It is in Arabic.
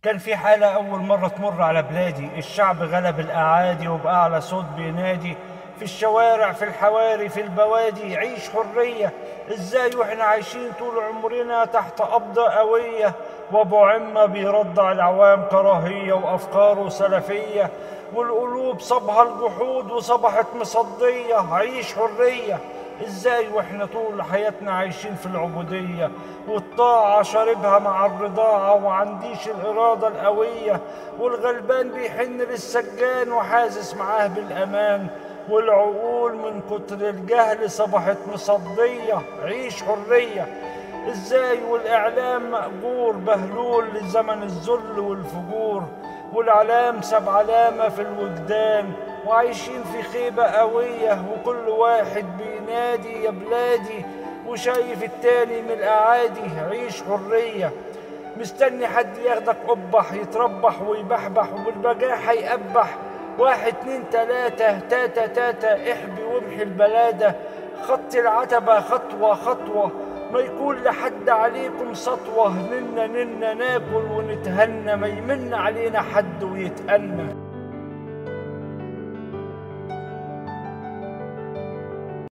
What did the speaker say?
كان في حالة أول مرة تمر على بلادي، الشعب غلب الأعادي وبأعلى صوت بينادي في الشوارع في الحواري في البوادي: عيش حرية. إزاي وإحنا عايشين طول عمرنا تحت قبضة قوية، وأبو عمة بيرضع العوام كراهية وأفكاره سلفية، والقلوب صبها الجحود وصبحت مصدية. عيش حرية. ازاي واحنا طول حياتنا عايشين في العبودية، والطاعة شاربها مع الرضاعة وعنديش الإرادة القوية، والغلبان بيحن للسجان وحاسس معاه بالأمان، والعقول من كتر الجهل صبحت مصدية. عيش حرية. ازاي والإعلام مأجور بهلول لزمن الذل والفجور، والعلام ساب علامة في الوجدان، وعايشين في خيبة قوية، وكل واحد بينادي يا بلادي وشايف التاني من الأعادي. عيش حرية. مستني حد ياخدك قبح يتربح ويبحبح والبجاحة يقبح: واحد اتنين تلاتة تاتا تاتا احبي وامحي البلادة، خط العتبة خطوة خطوة، ما يكون لحد عليكم سطوة، ننا ناكل ونتهنى، ما يمن علينا حد ويتأنى.